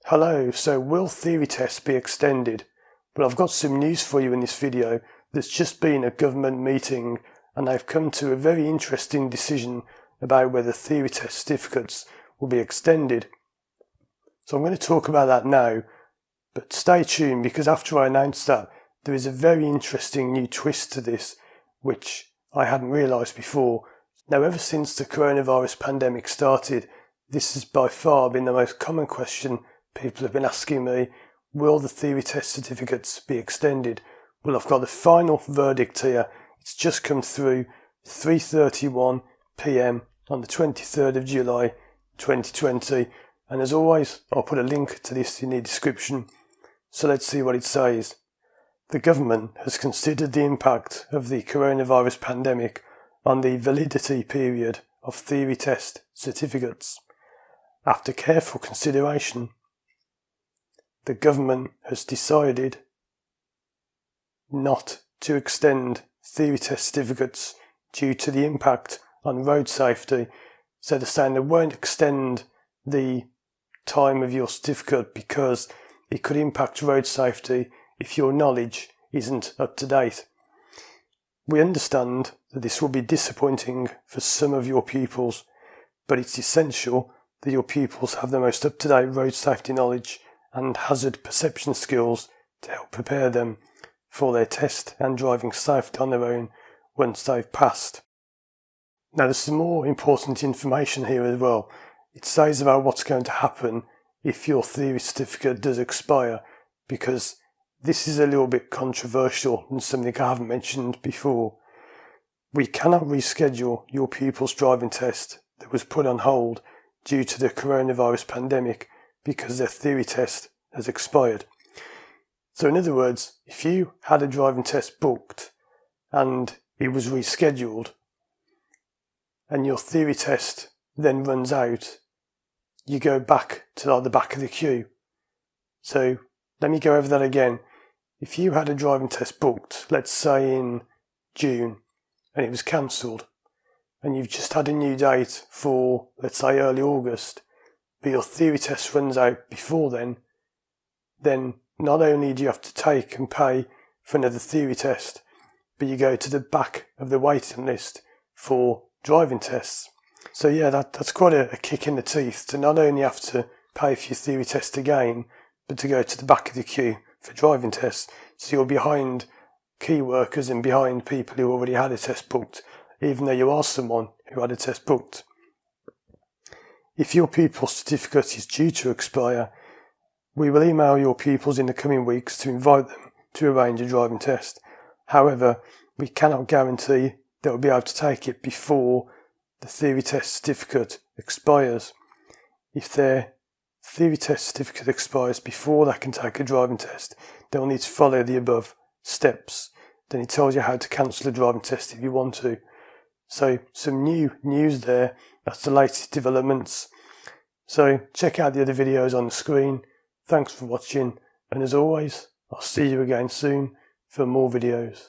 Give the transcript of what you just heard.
Hello, so will theory tests be extended? Well, I've got some news for you in this video. There's just been a government meeting and they've come to a very interesting decision about whether theory test certificates will be extended. So I'm going to talk about that now, but stay tuned because after I announce that, there is a very interesting new twist to this, which I hadn't realised before. Now, ever since the coronavirus pandemic started, this has by far been the most common question people have been asking me: will the theory test certificates be extended? Well, I've got the final verdict here. It's just come through 3:31 PM on the 23rd of July 2020, and as always I'll put a link to this in the description. So let's see what it says. The government has considered the impact of the coronavirus pandemic on the validity period of theory test certificates. After careful consideration, the government has decided not to extend theory test certificates due to the impact on road safety. So they're saying they won't extend the time of your certificate because it could impact road safety if your knowledge isn't up to date. We understand that this will be disappointing for some of your pupils, but it's essential that your pupils have the most up-to-date road safety knowledge and hazard perception skills to help prepare them for their test and driving safety on their own once they've passed. Now, there's some more important information here as well. It says about what's going to happen if your theory certificate does expire, because this is a little bit controversial and something I haven't mentioned before. We cannot reschedule your pupil's driving test that was put on hold due to the coronavirus pandemic because their theory test has expired. So in other words, if you had a driving test booked and it was rescheduled and your theory test then runs out, you go back to the back of the queue. So let me go over that again. If you had a driving test booked, let's say in June, and it was cancelled, and you've just had a new date for, let's say, early August, but your theory test runs out before then not only do you have to take and pay for another theory test, but you go to the back of the waiting list for driving tests. So yeah, that's quite a kick in the teeth to not only have to pay for your theory test again, but to go to the back of the queue for driving tests. So you're behind key workers and behind people who already had a test booked, even though you are someone who had a test booked. If your pupil's certificate is due to expire, we will email your pupils in the coming weeks to invite them to arrange a driving test. However, we cannot guarantee that we'll be able to take it before the theory test certificate expires. If their theory test certificate expires before they can take a driving test, they'll need to follow the above steps. Then it tells you how to cancel a driving test if you want to. So some new news there. That's the latest developments. So check out the other videos on the screen. Thanks for watching, and as always, I'll see you again soon for more videos.